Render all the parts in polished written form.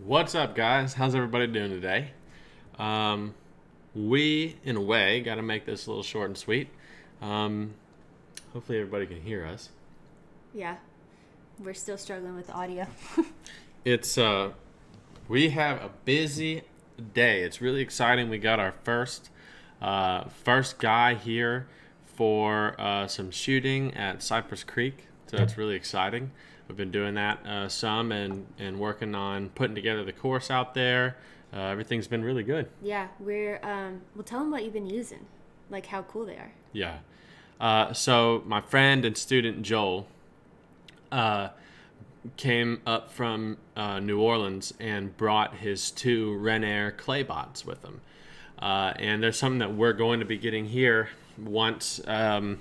What's up, guys? How's everybody doing today? We, in a way, got to make this a little short and sweet. Hopefully everybody can hear us. Yeah, we're still struggling with the audio. We have a busy day. It's really exciting. We got our first guy here for some shooting at Cypress Creek, so it's really exciting. We've been doing that some and working on putting together the course out there. Everything's been really good. Yeah, we'll tell them what you've been using, like how cool they are. Yeah. So my friend and student Joel came up from New Orleans and brought his 2 Renair clay bots with him. And there's something that we're going to be getting here once everything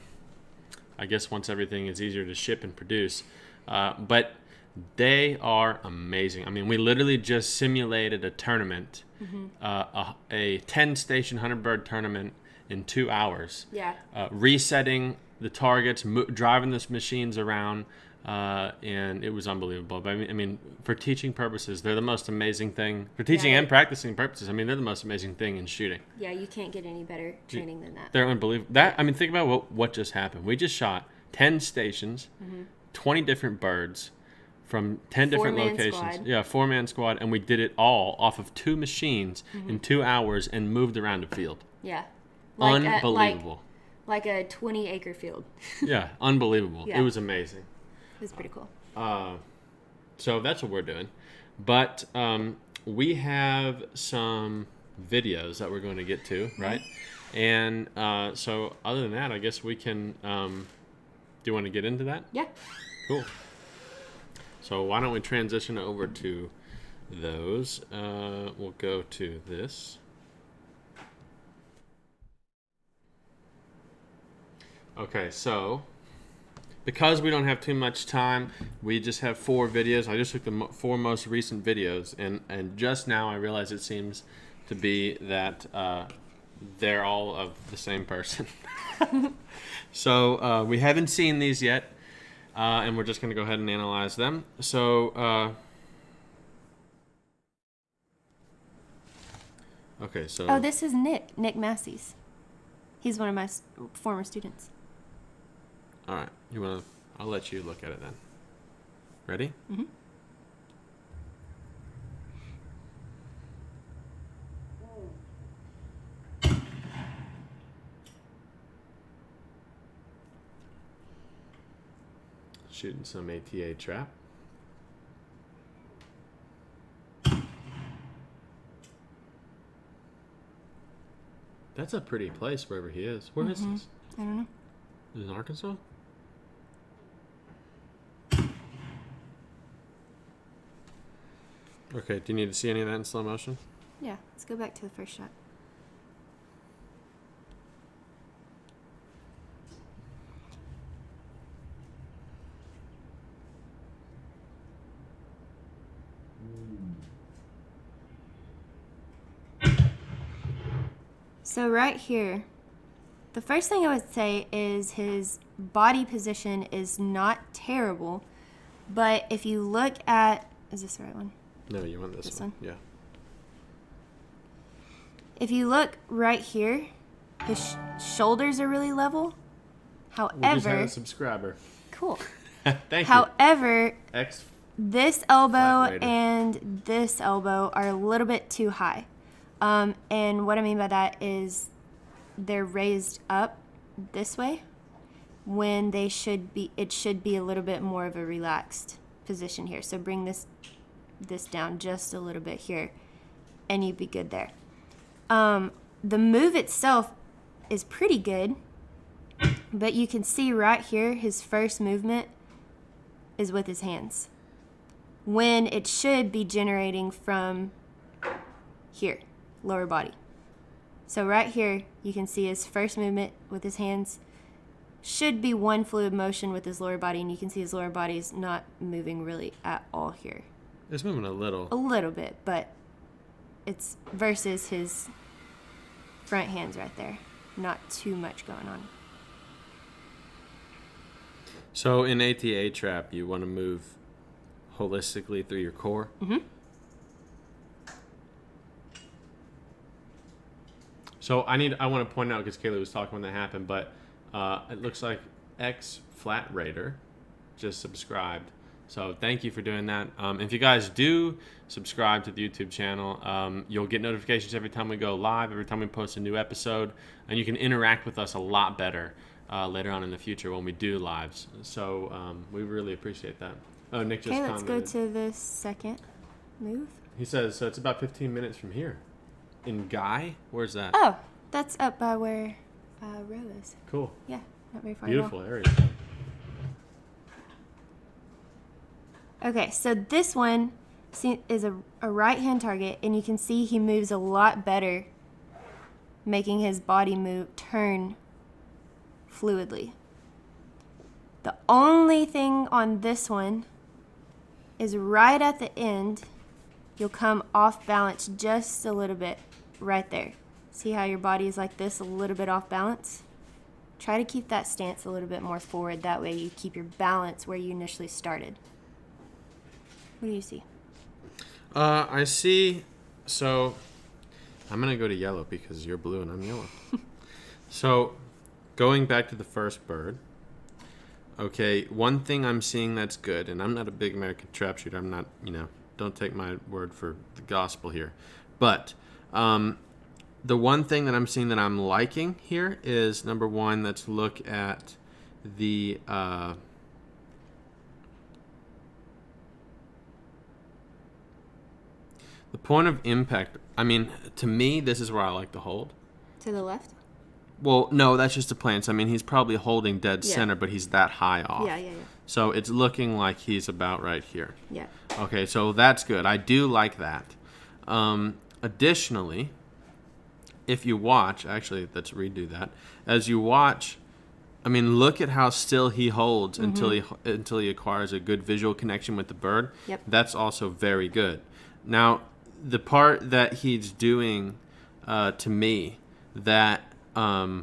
is easier to ship and produce. But they are amazing. I mean, we literally just simulated a tournament, a 10-station 100-bird tournament in 2 hours. Yeah. Resetting the targets, driving the machines around, and it was unbelievable. But I mean, for teaching purposes, they're the most amazing thing. For teaching and practicing purposes, I mean, they're the most amazing thing in shooting. Yeah, you can't get any better training than that. They're unbelievable. Think about what just happened. We just shot 10 stations, 20 different birds from 10 different locations. Squad. Yeah, 4-man squad, and we did it all off of 2 machines in 2 hours and moved around the field. Yeah. Unbelievable. Like a 20-acre field. Yeah, unbelievable. Yeah. It was amazing. It was pretty cool. So that's what we're doing. But we have some videos that we're going to get to, right? And so other than that, I guess we can... do you want to get into that? Yeah. Cool. So why don't we transition over to those? We'll go to this. Okay, so because we don't have too much time, we just have 4 videos. I just took the 4 most recent videos, and just now I realize it seems to be that they're all of the same person. So we haven't seen these yet, and we're just going to go ahead and analyze them. So, okay, so... Oh, this is Nick Massey's. He's one of my former students. All right, I'll let you look at it then. Ready? Mm-hmm. Shooting some ATA trap. That's a pretty place wherever he is. Where is this? I don't know. Is it in Arkansas? Okay, do you need to see any of that in slow motion? Yeah, let's go back to the first shot. So right here, the first thing I would say is his body position is not terrible, but if you look at, is this the right one? No, you want this one? Yeah. If you look right here, his shoulders are really level. However, we just had a subscriber. Cool. Thank However, you. This elbow and this elbow are a little bit too high. And what I mean by that is they're raised up this way when it should be a little bit more of a relaxed position here. So bring this this down just a little bit here, and you'd be good there. The move itself is pretty good, but you can see right here his first movement is with his hands, when it should be generating from here, lower body. So right here, you can see his first movement with his hands should be one fluid motion with his lower body, and you can see his lower body is not moving really at all here. It's moving a little. A little bit, but it's versus his front hands right there. Not too much going on. So in ATA trap, you want to move holistically through your core? Mm-hmm. So I want to point out, because Kayle was talking when that happened, but it looks like X Flat Raider just subscribed. So thank you for doing that. If you guys do subscribe to the YouTube channel, you'll get notifications every time we go live, every time we post a new episode, and you can interact with us a lot better later on in the future when we do lives. So we really appreciate that. Oh, Nick just commented. Okay, let's go to the second move. He says, so it's about 15 minutes from here. In Guy? Where's that? Oh, that's up by where Row is. Cool. Yeah, not very far. Beautiful area. Okay, so this one is a right-hand target, and you can see he moves a lot better, making his body turn fluidly. The only thing on this one is right at the end, you'll come off balance just a little bit right there. See how your body is like this, a little bit off balance? Try to keep that stance a little bit more forward. That way you keep your balance where you initially started. What do you see? I see, so I'm going to go to yellow because you're blue and I'm yellow. So going back to the first bird, okay, one thing I'm seeing that's good, and I'm not a big American trap shooter. I'm not, don't take my word for the gospel here. But the one thing that I'm seeing that I'm liking here is, number one, let's look at the point of impact. I mean, to me, this is where I like to hold. To the left? Well, no, that's just a plants. I mean, he's probably holding dead center, but he's that high off. Yeah. So it's looking like he's about right here. Yeah. Okay, so that's good. I do like that. Additionally, if you watch, actually, let's redo that. As you watch, I mean, look at how still he holds until he acquires a good visual connection with the bird. Yep. That's also very good. Now, the part that he's doing to me that I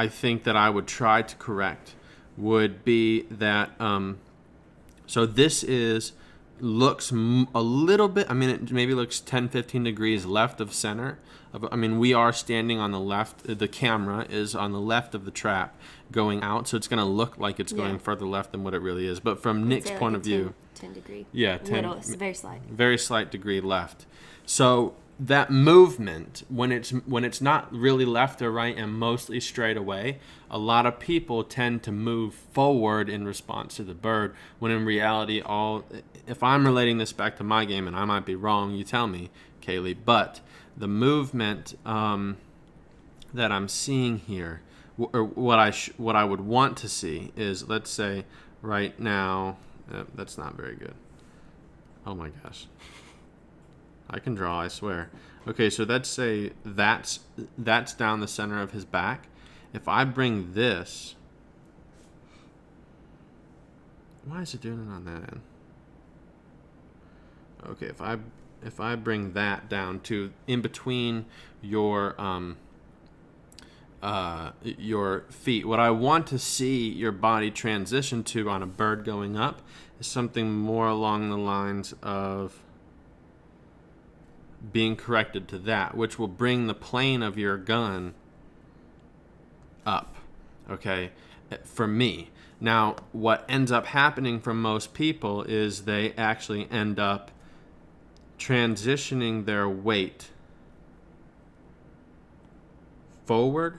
think that I would try to correct would be that so this looks a little bit, I mean, it maybe looks 10-15 degrees left of center. I mean, we are standing on the left. The camera is on the left of the trap going out, so it's going to look like it's going further left than what it really is. But from Nick's point of view, 10 degree. Yeah, it's very slight. Very slight degree left. So that movement, when it's not really left or right and mostly straight away, a lot of people tend to move forward in response to the bird, when in reality, if I'm relating this back to my game, and I might be wrong, you tell me, Kayle, but the movement that I'm seeing here, or what I would want to see is, let's say right now, that's not very good. Oh my gosh. I can draw, I swear. Okay, so let's say that's down the center of his back. If I bring this, why is it doing it on that end? Okay, if I bring that down to in between your feet, what I want to see your body transition to on a bird going up is something more along the lines of being corrected to that, which will bring the plane of your gun up, okay, for me. Now, what ends up happening for most people is they actually end up transitioning their weight forward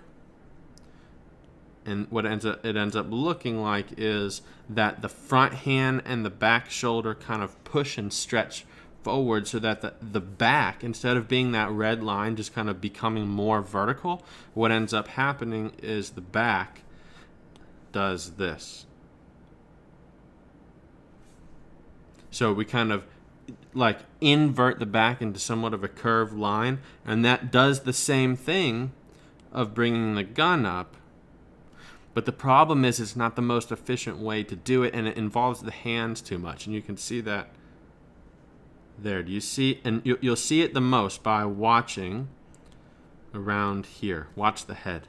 and what it ends up looking like is that the front hand and the back shoulder kind of push and stretch forward, so that the back, instead of being that red line just kind of becoming more vertical, what ends up happening is the back does this. So we kind of like invert the back into somewhat of a curved line, and that does the same thing of bringing the gun up. But the problem is it's not the most efficient way to do it, and it involves the hands too much. And you can see that there. Do you see? And you'll see it the most by watching around here. Watch the head.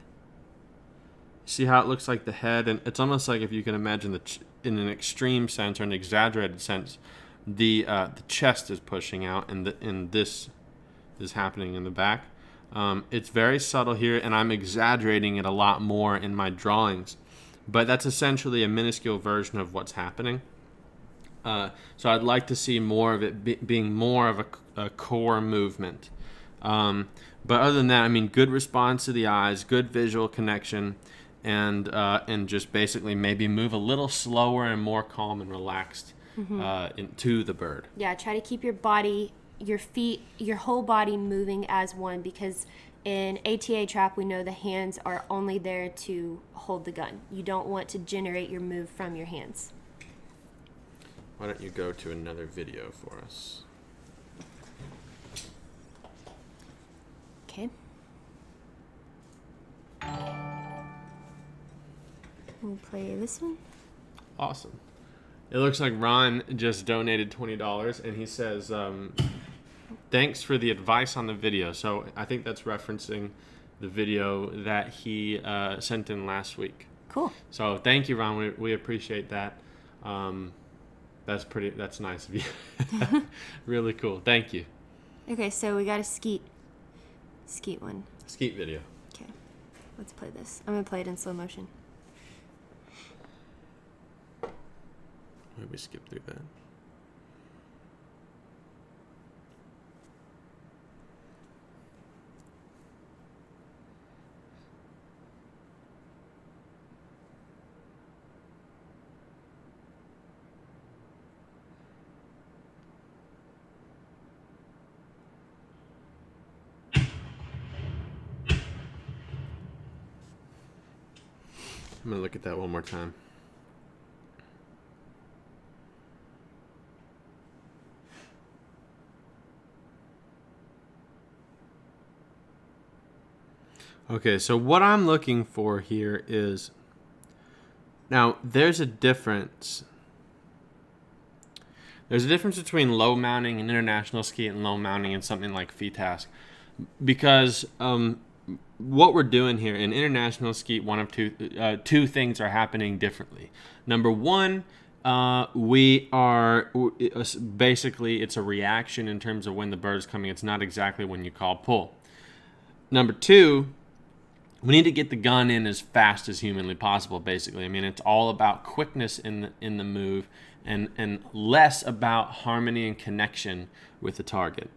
See how it looks like the head? And it's almost like, if you can imagine, in an extreme sense or an exaggerated sense, the chest is pushing out, and this is happening in the back. It's very subtle here, and I'm exaggerating it a lot more in my drawings. But that's essentially a minuscule version of what's happening. So I'd like to see more of it being more of a core movement. But other than that, I mean, good response to the eyes, good visual connection, and just basically maybe move a little slower and more calm and relaxed into the bird. Yeah, try to keep your body, your feet, your whole body moving as one, because in ATA trap, we know the hands are only there to hold the gun. You don't want to generate your move from your hands. Why don't you go to another video for us? Okay. We'll play this one. Awesome. It looks like Ron just donated $20, and he says, thanks for the advice on the video. So I think that's referencing the video that he sent in last week. Cool. So thank you, Ron. We appreciate that. That's nice of you. Really cool. Thank you. Okay, so we got a skeet one. Skeet video. Okay, let's play this. I'm gonna play it in slow motion. Maybe skip through that. I'm going to look at that one more time. Okay, so what I'm looking for here is, now there's a difference. There's a difference between low mounting and international skeet and low mounting and something like FITASC, because what we're doing here in international skeet, one of two things are happening differently. Number one, we are basically, it's a reaction in terms of when the bird is coming. It's not exactly when you call pull. Number two, we need to get the gun in as fast as humanly possible, basically. I mean, it's all about quickness in the move, and less about harmony and connection with the target.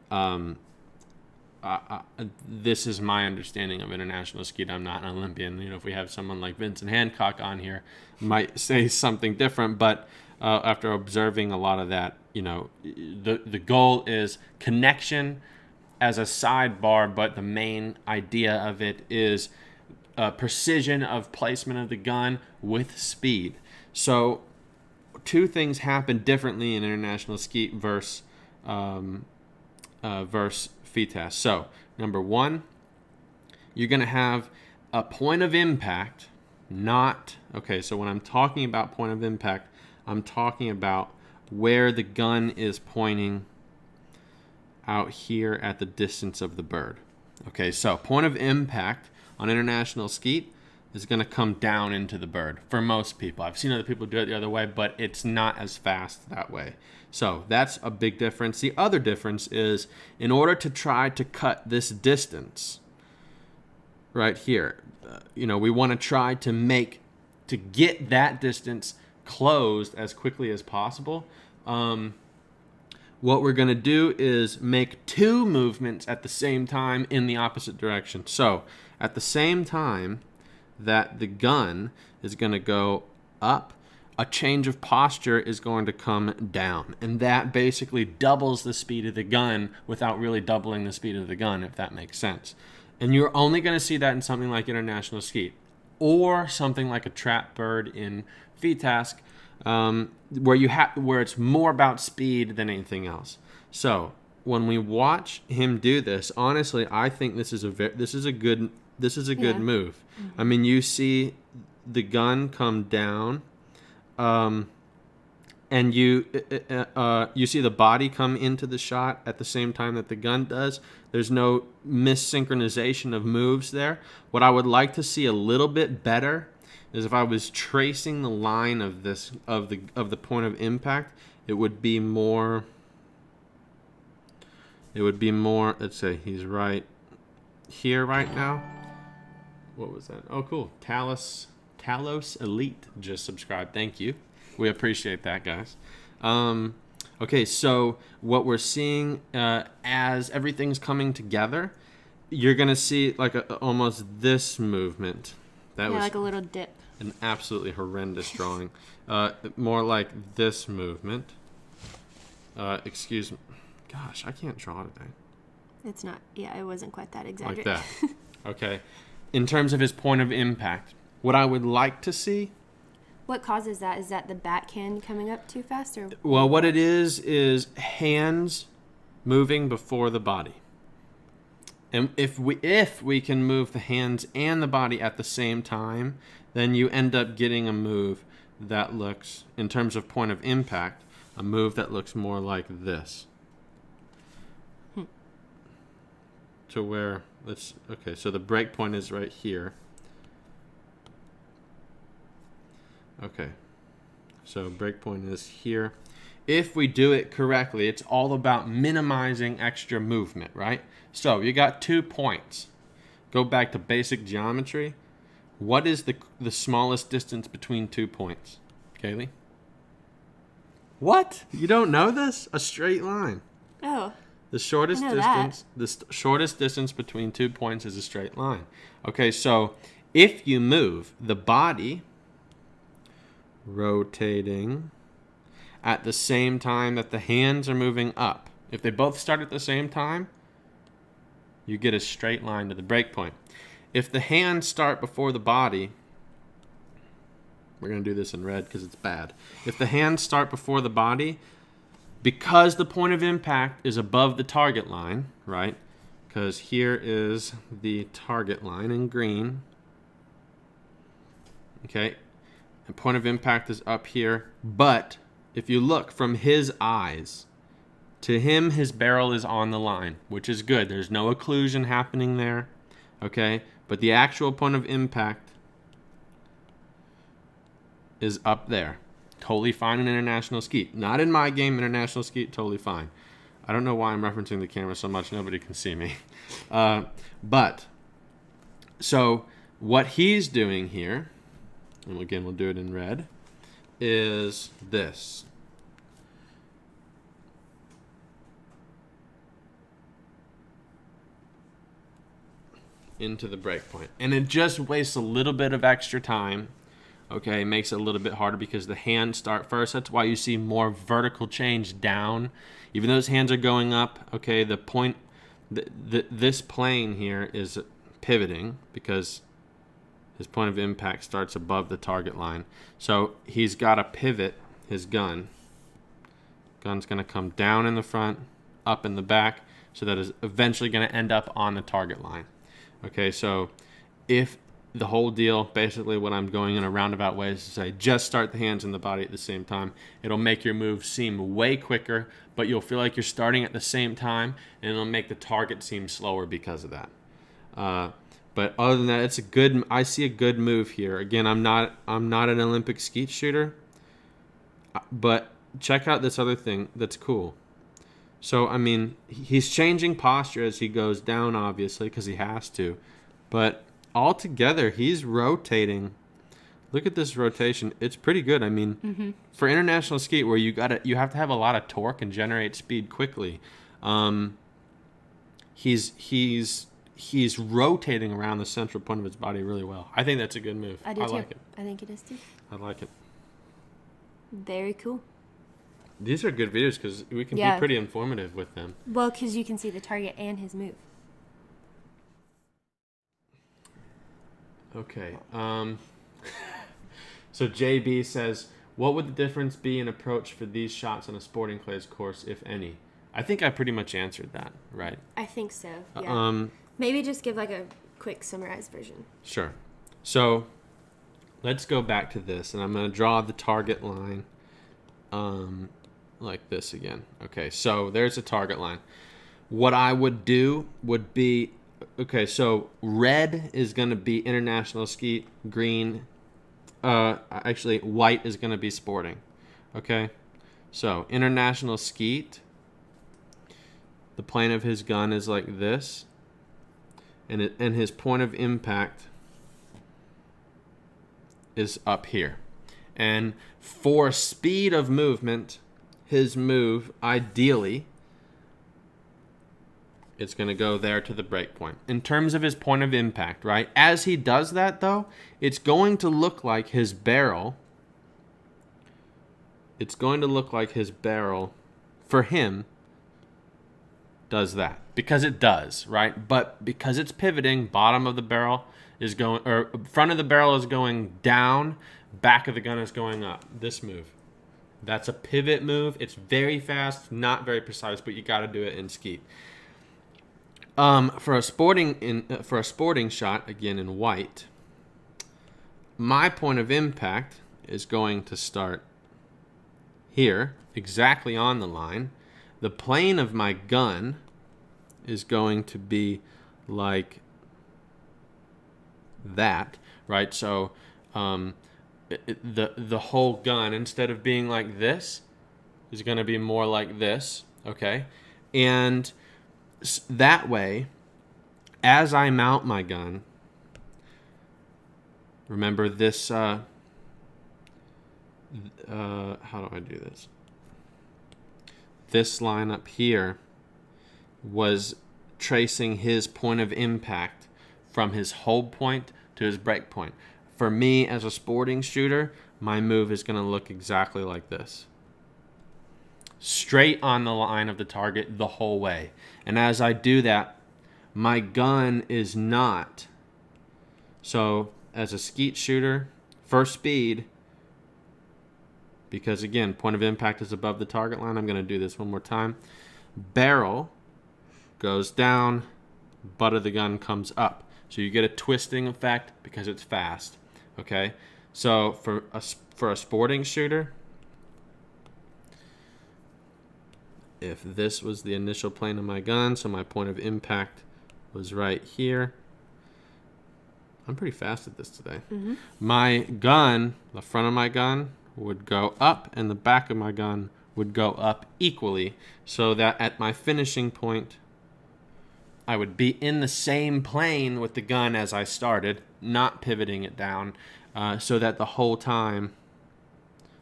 This is my understanding of international skeet. I'm not an Olympian. You know, if we have someone like Vincent Hancock on here, might say something different. But after observing a lot of that, you know, the goal is connection as a sidebar, but the main idea of it is precision of placement of the gun with speed. So two things happen differently in international skeet versus FITASC. So number one, you're going to have a point of impact, so when I'm talking about point of impact, I'm talking about where the gun is pointing out here at the distance of the bird. Okay, so point of impact on international skeet is going to come down into the bird for most people. I've seen other people do it the other way, but it's not as fast that way. So that's a big difference. The other difference is, in order to try to cut this distance right here, we want to try to get that distance closed as quickly as possible. What we're going to do is make two movements at the same time in the opposite direction. So at the same time that the gun is going to go up. A change of posture is going to come down. And that basically doubles the speed of the gun without really doubling the speed of the gun, if that makes sense. And you're only going to see that in something like International Skeet or something like a trap bird in FETASC, where it's more about speed than anything else. So when we watch him do this, honestly, I think this is a good move. Mm-hmm. I mean, you see the gun come down, and you see the body come into the shot at the same time that the gun does. There's no missynchronization of moves there. What I would like to see a little bit better is if I was tracing the line of the point of impact, it would be more. Let's say he's right here right now. What was that? Oh, cool. Talos Elite just subscribed. Thank you. We appreciate that, guys. Okay, so what we're seeing as everything's coming together, you're going to see like almost this movement. That was like a little dip. An absolutely horrendous drawing. More like this movement. Excuse me. Gosh, I can't draw today. It's not. Yeah, it wasn't quite that exaggerated. Like that. Okay. In terms of his point of impact, what I would like to see. What causes that? Is that the backhand coming up too fast, or? Well, what it is hands moving before the body. And if we can move the hands and the body at the same time, then you end up getting a move that looks, in terms of point of impact, a move that looks more like this. To where, so the break point is right here. Okay, so break point is here. If we do it correctly, it's all about minimizing extra movement, right? So you got 2 points. Go back to basic geometry. What is the smallest distance between 2 points? Kayle? What? You don't know this? A straight line. Oh. The shortest distance between 2 points is a straight line. Okay, so if you move the body rotating at the same time that the hands are moving up, if they both start at the same time, you get a straight line to the break point. If the hands start before the body, we're going to do this in red because it's bad. If the hands start before the body, because the point of impact is above the target line, right? Because here is the target line in green. Okay, and point of impact is up here. But if you look from his eyes, to him, his barrel is on the line, which is good. There's no occlusion happening there, okay? But the actual point of impact is up there. Totally fine in International Skeet. Not in my game, International Skeet, totally fine. I don't know why I'm referencing the camera so much. Nobody can see me. But, so what he's doing here, and again, we'll do it in red, is this. Into the break point. And it just wastes a little bit of extra time. Okay, makes it a little bit harder because the hands start first. That's why you see more vertical change down. Even though his hands are going up, okay, the point, this plane here is pivoting because his point of impact starts above the target line. So he's got to pivot his gun. Gun's going to come down in the front, up in the back, so that is eventually going to end up on the target line. Okay, so if the whole deal, basically what I'm going in a roundabout way is to say, just start the hands and the body at the same time. It'll make your move seem way quicker, but you'll feel like you're starting at the same time, and it'll make the target seem slower because of that. But other than that, I see a good move here. Again, I'm not an Olympic skeet shooter, but check out this other thing that's cool. So, I mean, he's changing posture as he goes down, obviously, because he has to. But altogether, he's rotating. Look at this rotation. It's pretty good. I mean, for International Skeet, where you have to have a lot of torque and generate speed quickly, he's he's rotating around the central point of his body really well. I think that's a good move. I do too. Like it. I think it is too. I like it. Very cool. These are good videos because we can be pretty informative with them. Well, because you can see the target and his move. Okay. So JB says, what would the difference be in approach for these shots on a sporting clays course, if any? I think I pretty much answered that, right? I think so, yeah. Maybe just give like a quick summarized version. Sure. So let's go back to this, and I'm going to draw the target line like this again. Okay, so there's a target line. What I would do would be, okay, so red is going to be international skeet, green, actually white is going to be sporting. Okay, so international skeet, the plane of his gun is like this, and his point of impact is up here. And for speed of movement, his move, ideally, it's going to go there to the break point. In terms of his point of impact, right? As he does that, though, it's going to look like his barrel. It's going to look like his barrel, for him, does that. Because it does, right? But because it's pivoting, bottom of the barrel is going, or front of the barrel is going down, back of the gun is going up. This move. That's a pivot move. It's very fast, not very precise, but you got to do it in skeet. For a sporting shot, again in white, my point of impact is going to start here, exactly on the line. The plane of my gun is going to be like that, right? So the whole gun, instead of being like this, is going to be more like this, okay? And that way, as I mount my gun, remember this, how do I do this? This line up here was tracing his point of impact from his hold point to his break point. For me, as a sporting shooter, my move is going to look exactly like this. Straight on the line of the target the whole way. And as I do that, my gun is not. So, as a skeet shooter, for speed, because again, point of impact is above the target line, I'm going to do this one more time. Barrel goes down, butt of the gun comes up. So you get a twisting effect because it's fast. Okay? So for a sporting shooter, if this was the initial plane of my gun, so my point of impact was right here. I'm pretty fast at this today. Mm-hmm. My gun, the front of my gun, would go up, and the back of my gun would go up equally, so that at my finishing point, I would be in the same plane with the gun as I started, not pivoting it down, so that the whole time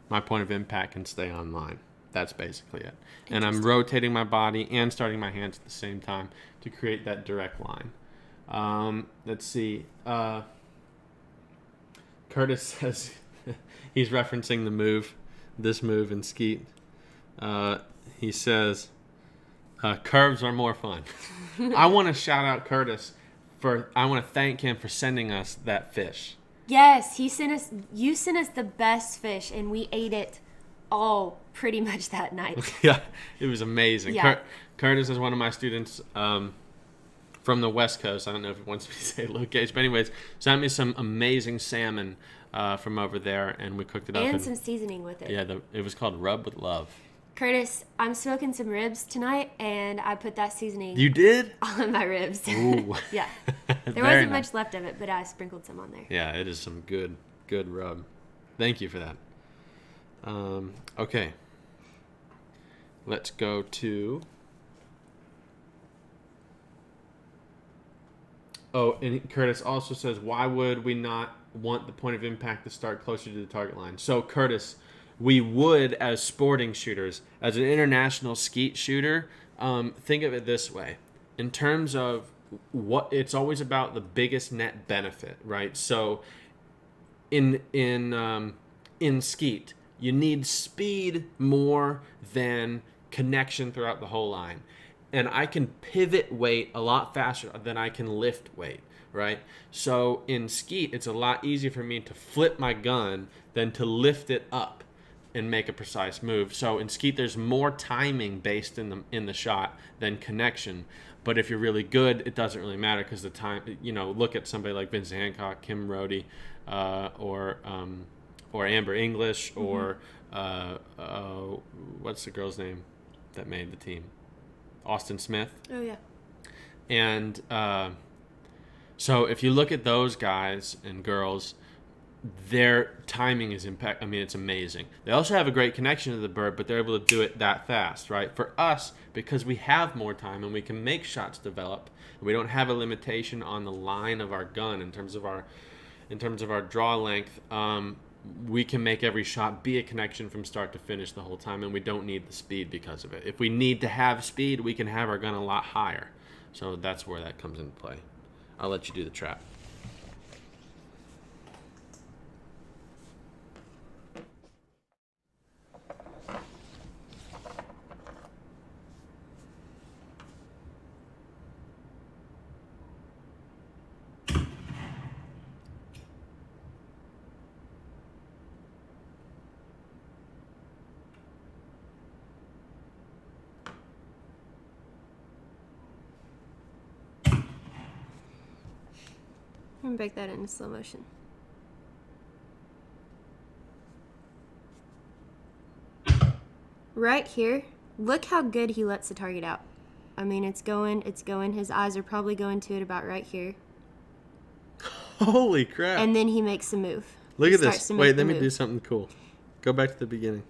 my point of impact can stay on line. That's basically it. And I'm rotating my body and starting my hands at the same time to create that direct line. Let's see. Curtis says he's referencing the move, this move in skeet. He says, curves are more fun. I want to shout out Curtis I want to thank him for sending us that fish. Yes, you sent us the best fish, and we ate it all pretty much that night. Yeah, it was amazing. Yeah. Curtis is one of my students from the West Coast. I don't know if he wants me to say location, but anyways, sent me some amazing salmon from over there, and we cooked it up. And some seasoning with it. Yeah, it was called Rub with Love. Curtis, I'm smoking some ribs tonight, and I put that seasoning. You did? On my ribs. Ooh. Yeah. There wasn't much left of it, but I sprinkled some on there. Yeah, it is some good rub. Thank you for that. Okay. Let's go to... Oh, and Curtis also says, why would we not want the point of impact to start closer to the target line? So, Curtis, we would as sporting shooters. As an international skeet shooter, think of it this way. In terms of it's always about the biggest net benefit, right? So in skeet, you need speed more than connection throughout the whole line. And I can pivot weight a lot faster than I can lift weight, right? So in skeet, it's a lot easier for me to flip my gun than to lift it up and make a precise move. So in skeet, there's more timing based in the shot than connection. But if you're really good, it doesn't really matter because the time, look at somebody like Vincent Hancock, Kim Rhodey, or Amber English, or what's the girl's name that made the team? Austin Smith. Oh, yeah. And so if you look at those guys and girls, their timing is it's amazing. They also have a great connection to the bird, but they're able to do it that fast, right? For us, because we have more time and we can make shots develop, and we don't have a limitation on the line of our gun in terms of our draw length, we can make every shot be a connection from start to finish the whole time, and we don't need the speed because of it. If we need to have speed, we can have our gun a lot higher. So that's where that comes into play. I'll let you do the trap. I'm going to break that into slow motion. Right here, look how good he lets the target out. I mean, it's going. His eyes are probably going to it about right here. Holy crap. And then he makes a move. Look at this. Wait, let me do something cool. Go back to the beginning.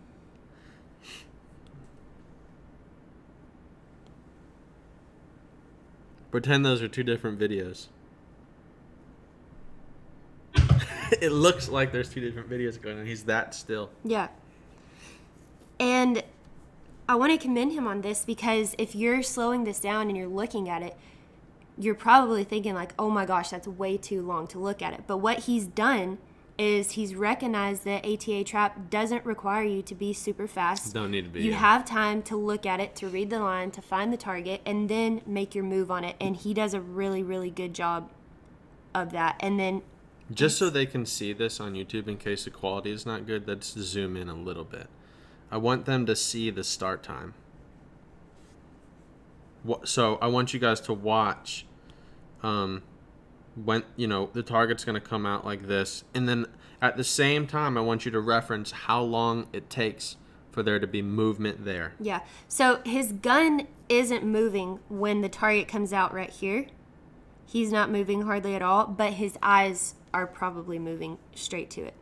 Pretend those are two different videos. It looks like there's two different videos going on. He's that still. Yeah. And I want to commend him on this because if you're slowing this down and you're looking at it, you're probably thinking like, oh my gosh, that's way too long to look at it. But what he's done is he's recognized that ATA trap doesn't require you to be super fast. Don't need to be. You have time to look at it, to read the line, to find the target, and then make your move on it. And he does a really, really good job of that. And then just so they can see this on YouTube in case the quality is not good, let's zoom in a little bit. I want them to see the start time. So I want you guys to watch when, the target's going to come out like this. And then at the same time, I want you to reference how long it takes for there to be movement there. Yeah. So his gun isn't moving when the target comes out right here. He's not moving hardly at all, but his eyes are probably moving straight to it.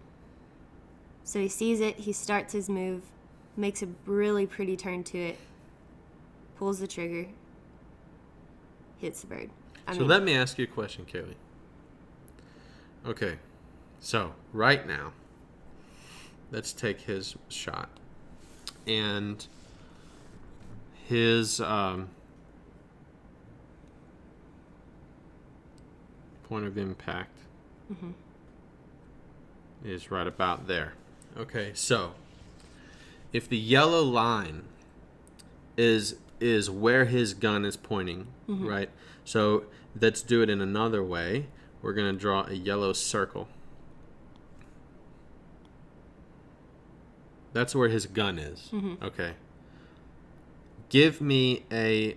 So he sees it, he starts his move, makes a really pretty turn to it, pulls the trigger, hits the bird. Let me ask you a question, Kayle. Okay, so right now, let's take his shot. And his point of impact is right about there. Okay, so if the yellow line is where his gun is pointing, right? So let's do it in another way. We're going to draw a yellow circle. That's where his gun is. Okay. Give me a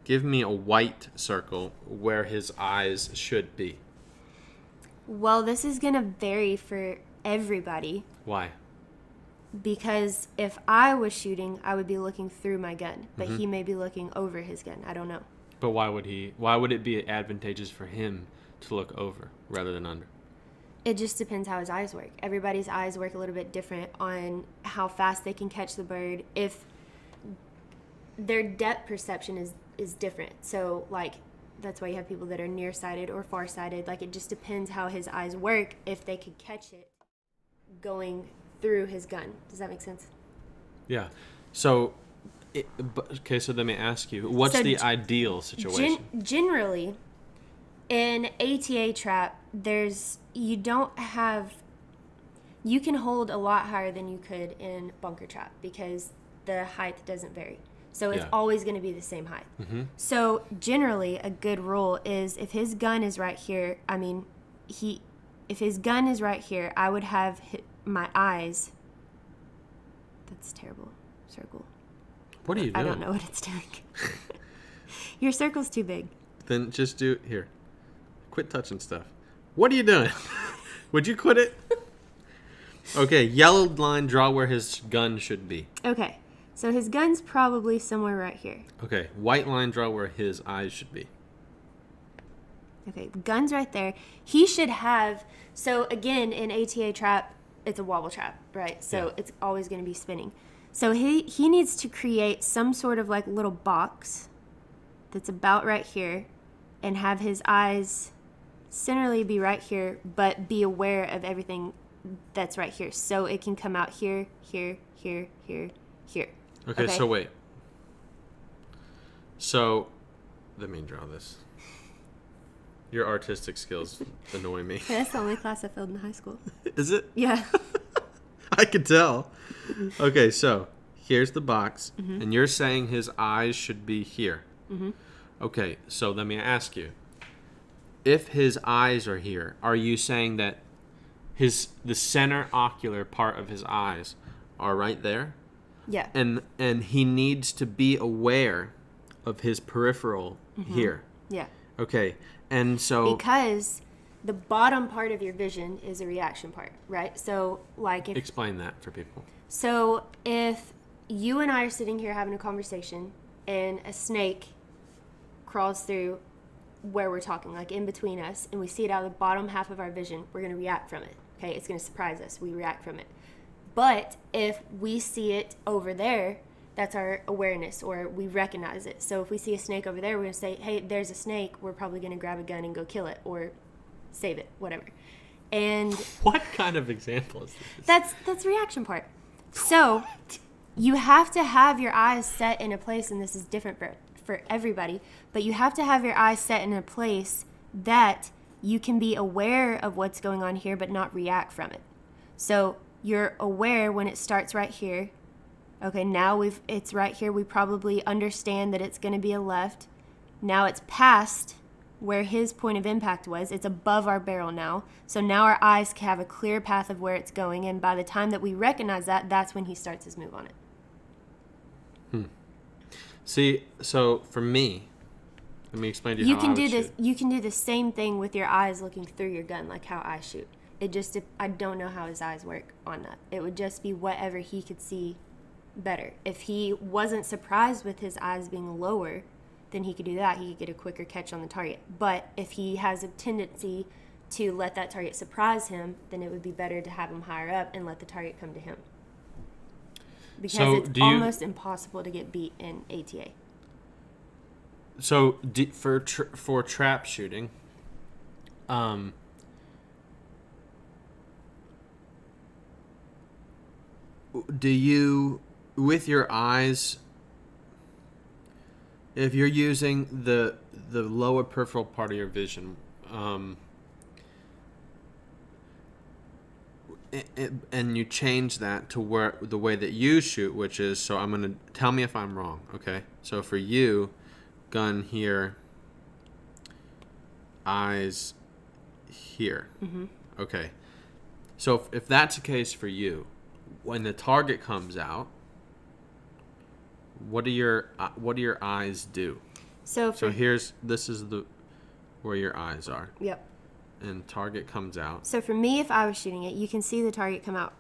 white circle where his eyes should be. Well, this is going to vary for everybody. Why? Because if I was shooting, I would be looking through my gun, but he may be looking over his gun. I don't know. But why would it be advantageous for him to look over rather than under? It just depends how his eyes work. Everybody's eyes work a little bit different on how fast they can catch the bird. If their depth perception is different. So, that's why you have people that are nearsighted or farsighted. It just depends how his eyes work if they could catch it going through his gun. Does that make sense? Yeah. So Okay, so let me ask you, what's So the ideal situation? Generally, in ATA trap, you can hold a lot higher than you could in bunker trap because the height doesn't vary. So it's Yeah. always going to be the same height. So generally, a good rule is if his gun is right here, if his gun is right here, I would have my eyes. That's terrible. Circle. What are you doing? I don't know what it's doing. Your circle's too big. Then just do here. Quit touching stuff. What are you doing? Would you quit it? Okay, yellow line, draw where his gun should be. Okay, so his gun's probably somewhere right here. Okay, white line, draw where his eyes should be. Okay, gun's right there. He should have, so again, in ATA trap, it's a wobble trap, right? So it's always going to be spinning. So he needs to create some sort of like little box that's about right here and have his eyes centrally be right here, but be aware of everything that's right here. So it can come out here, here, here, here, here. Okay, so wait. So, let me draw this. Your artistic skills annoy me. That's the only class I failed in high school. Is it? Yeah. I could tell. Okay, so here's the box, and you're saying his eyes should be here. Okay, so let me ask you. If his eyes are here, are you saying that the center ocular part of his eyes are right there? Yeah. And he needs to be aware of his peripheral here. Yeah. Okay, and so because the bottom part of your vision is a reaction part, right? So like if explain that for people. So if you and I are sitting here having a conversation and a snake crawls through where we're talking, like in between us, and we see it out of the bottom half of our vision, we're going to react from it. Okay, it's going to surprise us. We react from it. But if we see it over there, that's our awareness, or we recognize it. So if we see a snake over there, we're going to say, hey, there's a snake. We're probably going to grab a gun and go kill it or save it, whatever. And what kind of example is this? That's the reaction part. So you have to have your eyes set in a place, and this is different for everybody, but you have to have your eyes set in a place that you can be aware of what's going on here but not react from it. So you're aware when it starts right here. Okay, now it's right here. We probably understand that it's going to be a left. Now it's past where his point of impact was. It's above our barrel now. So now our eyes can have a clear path of where it's going, and by the time that we recognize that, that's when he starts his move on it. See, so for me, let me explain to you You how can I do would this. shoot. You can do the same thing with your eyes looking through your gun, like how I shoot. I don't know how his eyes work on that. It would just be whatever he could see better. If he wasn't surprised with his eyes being lower, then he could do that. He could get a quicker catch on the target. But if he has a tendency to let that target surprise him, then it would be better to have him higher up and let the target come to him. Because So it's almost impossible to get beat in ATA. So for trap shooting, do you, with your eyes, if you're using the lower peripheral part of your vision, and you change that to where the way that you shoot, which is, so I'm gonna, tell me if I'm wrong, okay? So for you, gun here, eyes here. Okay. So if that's the case for you, when the target comes out, what do your eyes do? So this is where your eyes are. Yep. And target comes out. So for me, if I was shooting it, you can see the target come out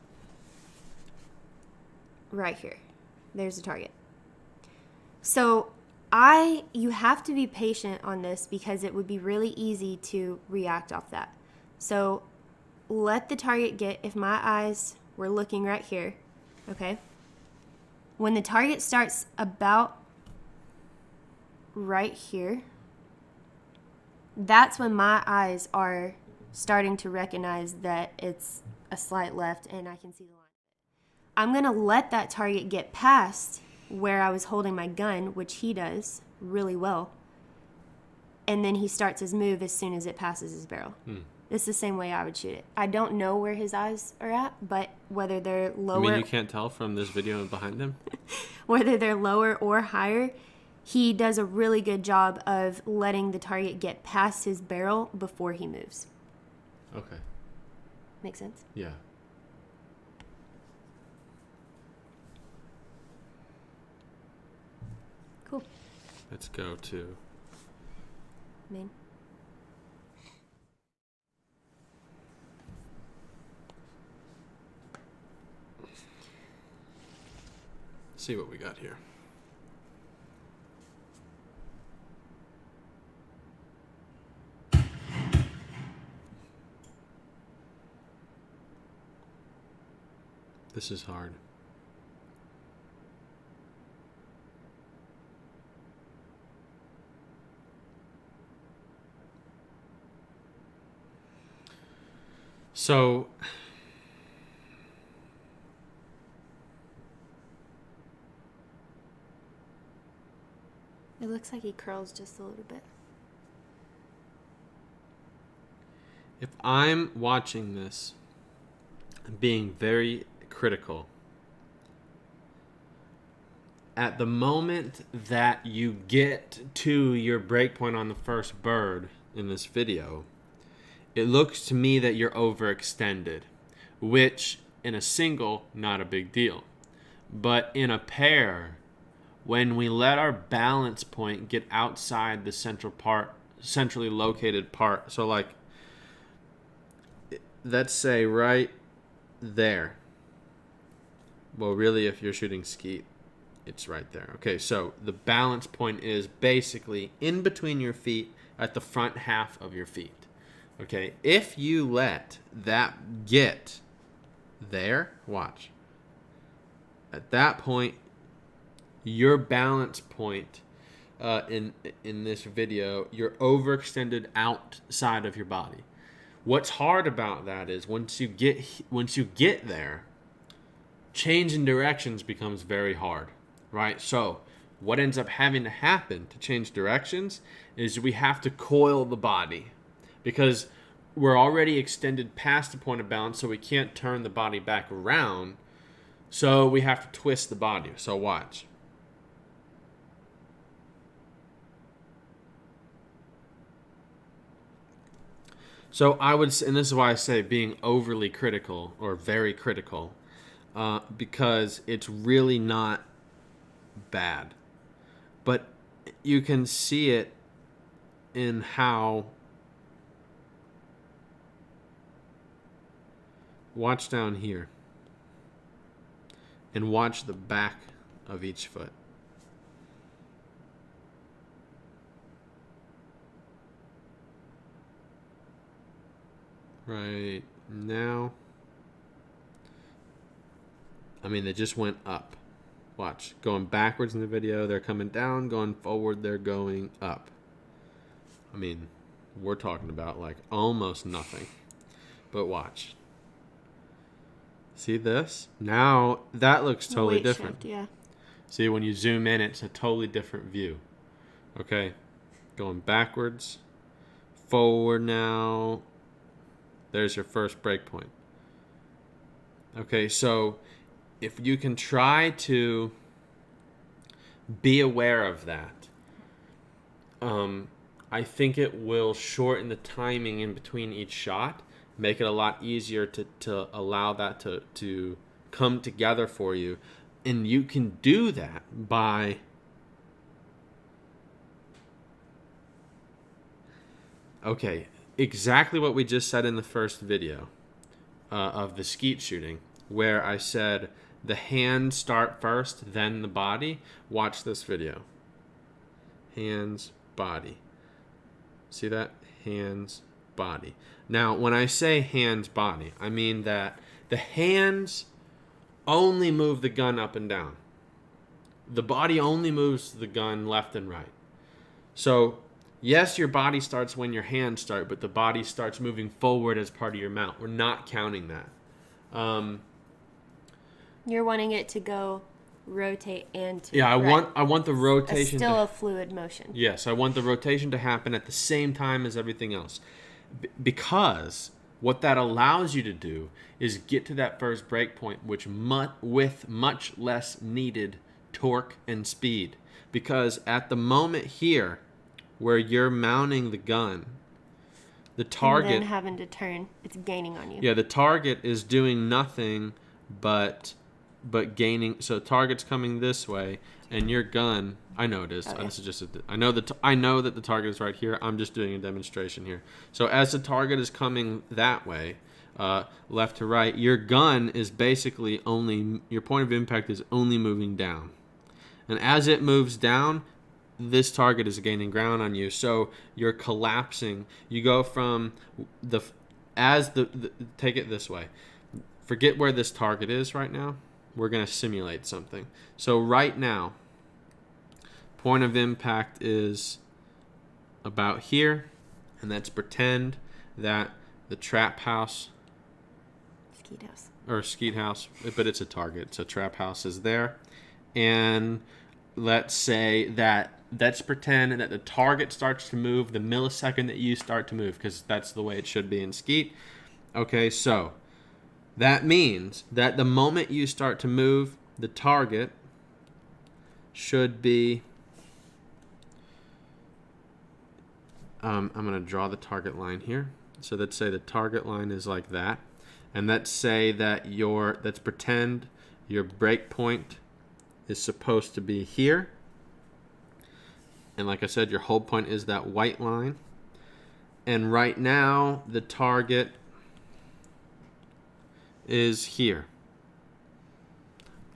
right here. There's the target. So you have to be patient on this because it would be really easy to react off that. So let the target get, if my eyes were looking right here, okay? When the target starts about right here, that's when my eyes are starting to recognize that it's a slight left and I can see the line. I'm going to let that target get past where I was holding my gun, which he does really well. And then he starts his move as soon as it passes his barrel. It's the same way I would shoot it. I don't know where his eyes are at, but whether they're lower... You mean you can't tell from this video behind him? Whether they're lower or higher, he does a really good job of letting the target get past his barrel before he moves. Okay. Make sense? Yeah. Cool. Let's go to... Main. See what we got here. This is hard. So it looks like he curls just a little bit. if I'm watching this and being very critical, at the moment that you get to your breakpoint on the first bird in this video, it looks to me that you're overextended, which in a single, not a big deal. But in a pair, when we let our balance point get outside the centrally located part, so like, let's say right there. Well, really, if you're shooting skeet, it's right there. Okay, so the balance point is basically in between your feet at the front half of your feet. Okay, if you let that get there, watch. At that point, your balance point in this video, you're overextended outside of your body. What's hard about that is once you get there, changing directions becomes very hard, right? So what ends up having to happen to change directions is we have to coil the body because we're already extended past the point of balance, so we can't turn the body back around. So we have to twist the body. So watch. So I would, and this is why I say being overly critical or very critical, because it's really not bad. But you can see it in how, watch down here and watch the back of each foot. Right now, I mean, they just went up. Watch, going backwards in the video, they're coming down, going forward, they're going up. I mean, we're talking about like almost nothing, but watch. See this? Now that looks totally different. Shift, yeah. See, when you zoom in, it's a totally different view. Okay, going backwards, forward now. There's your first breakpoint. Okay, so if you can try to be aware of that, I think it will shorten the timing in between each shot, make it a lot easier to allow that to come together for you. And you can do that by exactly what we just said in the first video of the skeet shooting, where I said the hands start first, then the body. Watch this video. Hands, body. See that? Hands, body. Now, when I say hands, body, I mean that the hands only move the gun up and down. The body only moves the gun left and right. So, yes, your body starts when your hands start, but the body starts moving forward as part of your mount. We're not counting that. You're wanting it to go rotate and to I want the rotation. It's still a fluid motion. Yes, I want the rotation to happen at the same time as everything else. Because what that allows you to do is get to that first break point with much less needed torque and speed. Because at the moment here where you're mounting the gun, the target... And then having to turn, it's gaining on you. Yeah, the target is doing nothing but gaining. So target's coming this way, and your gun... I know it is. Oh, yeah. This is just I know that the target is right here. I'm just doing a demonstration here. So as the target is coming that way, left to right, your gun is basically only... Your point of impact is only moving down. And as it moves down, this target is gaining ground on you. So you're collapsing. You go from take it this way. Forget where this target is right now. We're going to simulate something. So right now, point of impact is about here. And let's pretend that the trap house... Skeet house, but it's a target. So trap house is there. And let's pretend that the target starts to move the millisecond that you start to move, because that's the way it should be in Skeet. Okay, so that means that the moment you start to move, the target should be... I'm going to draw the target line here. So let's say the target line is like that. And let's say that let's pretend your break point is supposed to be here. And like I said, your hold point is that white line. And right now, the target is here.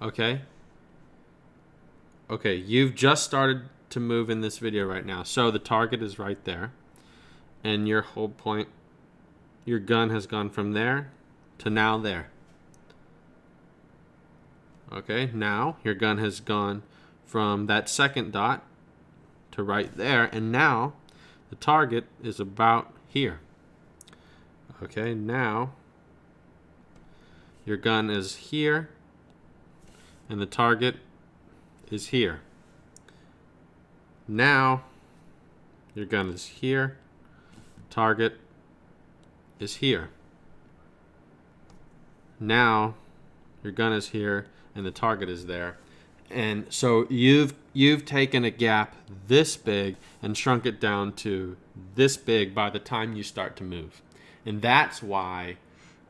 Okay? Okay, you've just started to move in this video right now. So the target is right there. And your hold point, your gun has gone from there to now there. Okay, now your gun has gone from that second dot to right there, and now the target is about here. Okay, now your gun is here, and the target is here. Now your gun is here, target is here. Now your gun is here, and the target is there. And so you've taken a gap this big and shrunk it down to this big by the time you start to move. And that's why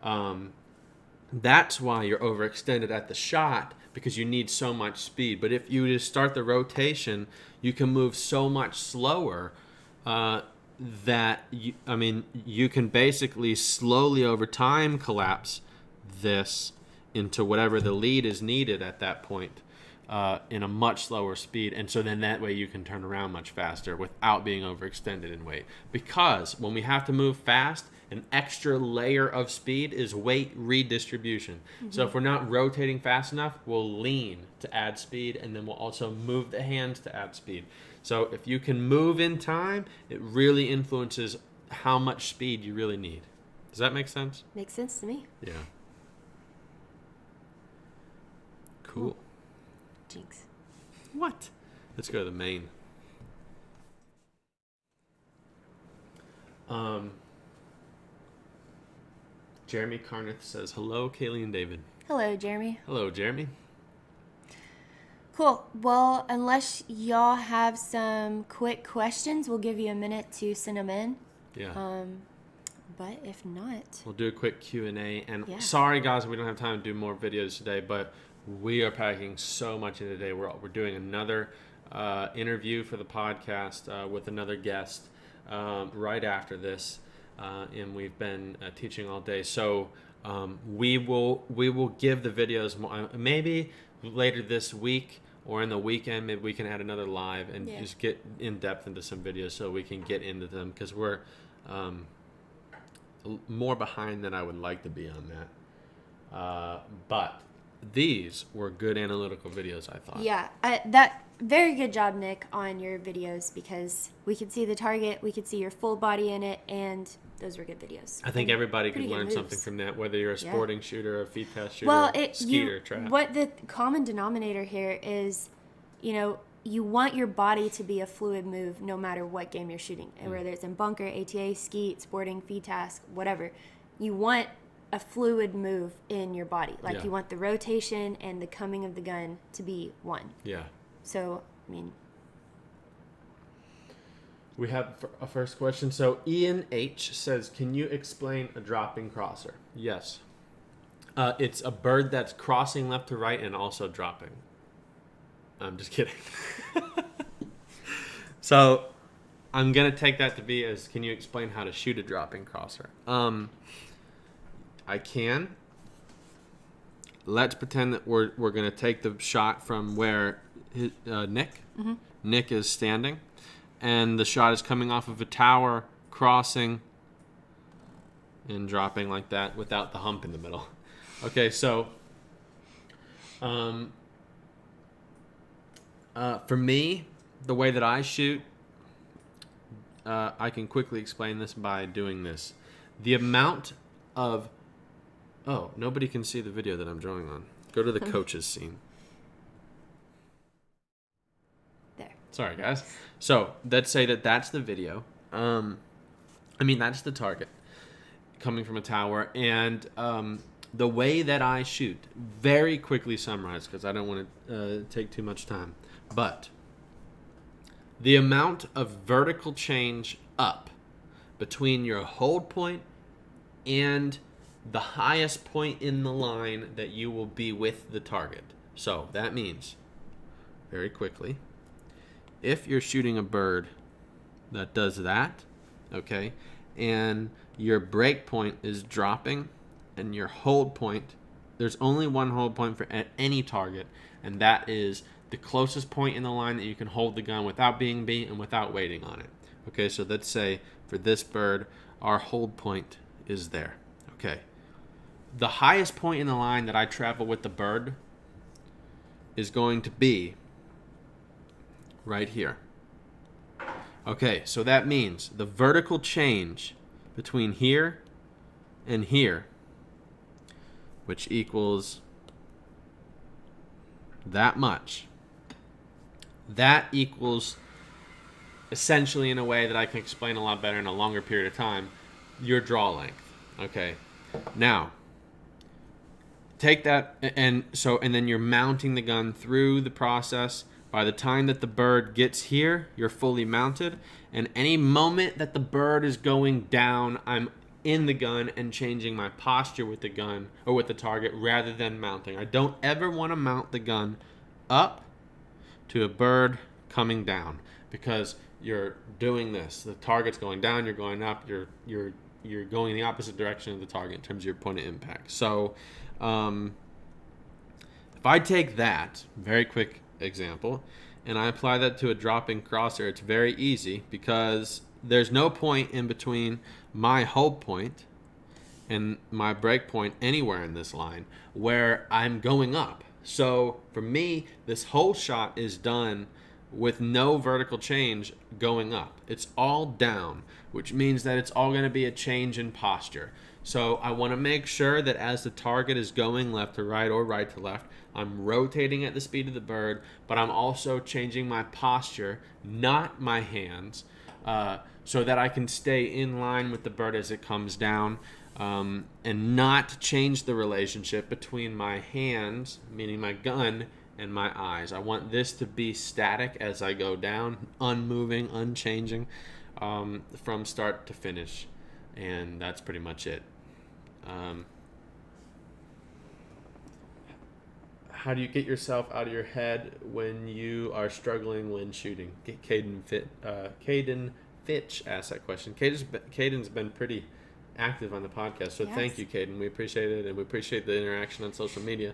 you're overextended at the shot, because you need so much speed. But if you just start the rotation, you can move so much slower that you can basically slowly over time collapse this into whatever the lead is needed at that point in a much slower speed. And so then that way you can turn around much faster without being overextended in weight. Because when we have to move fast, an extra layer of speed is weight redistribution. Mm-hmm. So if we're not rotating fast enough, we'll lean to add speed, and then we'll also move the hands to add speed. So if you can move in time, it really influences how much speed you really need. Does that make sense? Makes sense to me. Yeah. Cool. Jinx. What? Let's go to the main. Jeremy Carneth says, hello, Kayle and David. Hello, Jeremy. Hello, Jeremy. Cool. Well, unless y'all have some quick questions, we'll give you a minute to send them in. Yeah. But if not, we'll do a quick Q&A. And yeah. Sorry, guys, we don't have time to do more videos today, but we are packing so much in today. We're doing another interview for the podcast with another guest right after this. And we've been teaching all day. So we will give the videos more, maybe later this week or in the weekend. Maybe we can add another live and just get in depth into some videos so we can get into them, because we're more behind than I would like to be on that. But these were good analytical videos, I thought. Yeah, very good job, Nick, on your videos, because we could see the target, we could see your full body in it, and those were good videos. I think everybody could learn something from that, whether you're a sporting shooter, a feed test shooter, skeeter, trap. What the common denominator here is, you want your body to be a fluid move no matter what game you're shooting, whether it's in bunker, ATA, skeet, sporting, feed task, whatever. You want a fluid move in your body. Like you want the rotation and the coming of the gun to be one. Yeah. So, I mean... We have a first question. So Ian H. says, can you explain a dropping crosser? Yes. It's a bird that's crossing left to right and also dropping. I'm just kidding. So I'm going to take that to be as, can you explain how to shoot a dropping crosser? I can. Let's pretend that we're going to take the shot from where Nick is standing. And the shot is coming off of a tower, crossing, and dropping like that without the hump in the middle. Okay, so for me, the way that I shoot, I can quickly explain this by doing this. The amount of... Oh, nobody can see the video that I'm drawing on. Go to the coaches scene. Sorry, guys. So let's say that that's the video. That's the target coming from a tower. And the way that I shoot, very quickly summarized because I don't want to take too much time. But the amount of vertical change up between your hold point and the highest point in the line that you will be with the target. So that means, very quickly, if you're shooting a bird that does that, okay, and your break point is dropping and your hold point, there's only one hold point for any target, and that is the closest point in the line that you can hold the gun without being beat and without waiting on it. Okay, so let's say for this bird, our hold point is there. Okay. The highest point in the line that I travel with the bird is going to be right here. Okay, so that means the vertical change between here and here, which equals that much, that equals, essentially in a way that I can explain a lot better in a longer period of time, your draw length. Okay, now take that, and then you're mounting the gun through the process. By the time that the bird gets here, you're fully mounted. And any moment that the bird is going down, I'm in the gun and changing my posture with the gun or with the target rather than mounting. I don't ever want to mount the gun up to a bird coming down, because you're doing this. The target's going down, you're going up, you're going the opposite direction of the target in terms of your point of impact. So if I take that very quick example and I apply that to a dropping crosser, it's very easy because there's no point in between my hold point and my break point anywhere in this line where I'm going up. So for me, this whole shot is done with no vertical change going up. It's all down, which means that it's all going to be a change in posture. So I want to make sure that as the target is going left to right or right to left, I'm rotating at the speed of the bird, but I'm also changing my posture, not my hands, so that I can stay in line with the bird as it comes down, and not change the relationship between my hands, meaning my gun, and my eyes. I want this to be static as I go down, unmoving, unchanging, from start to finish. And that's pretty much it. How do you get yourself out of your head when you are struggling when shooting? Caden Fitch asked that question. Caden's been pretty active on the podcast, so yes. Thank you, Caden. We appreciate it, and we appreciate the interaction on social media.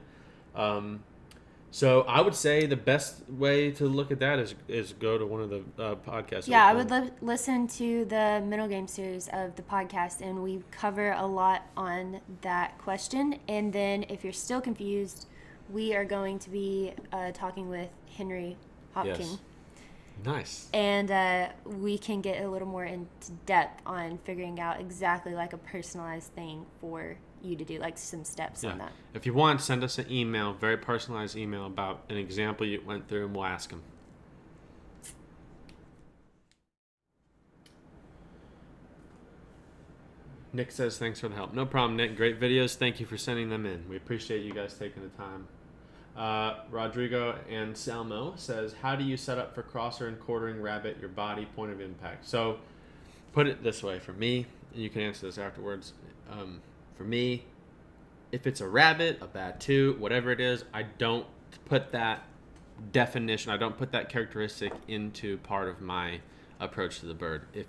So I would say the best way to look at that is go to one of the podcasts. Yeah, I would listen to the Middle Game series of the podcast, and we cover a lot on that question. And then if you're still confused, we are going to be talking with Henry Hopking. Yes. Nice. And we can get a little more into depth on figuring out exactly like a personalized thing for you to do, like some steps on that. If you want, send us an email, very personalized email about an example you went through, and we'll ask them. Nick says, thanks for the help. No problem, Nick. Great videos. Thank you for sending them in. We appreciate you guys taking the time. Rodrigo Anselmo says, how do you set up for crosser and quartering rabbit your body point of impact? So put it this way for me, and you can answer this afterwards. For me, if it's a rabbit, a batu, whatever it is, I don't put that definition, I don't put that characteristic into part of my approach to the bird. If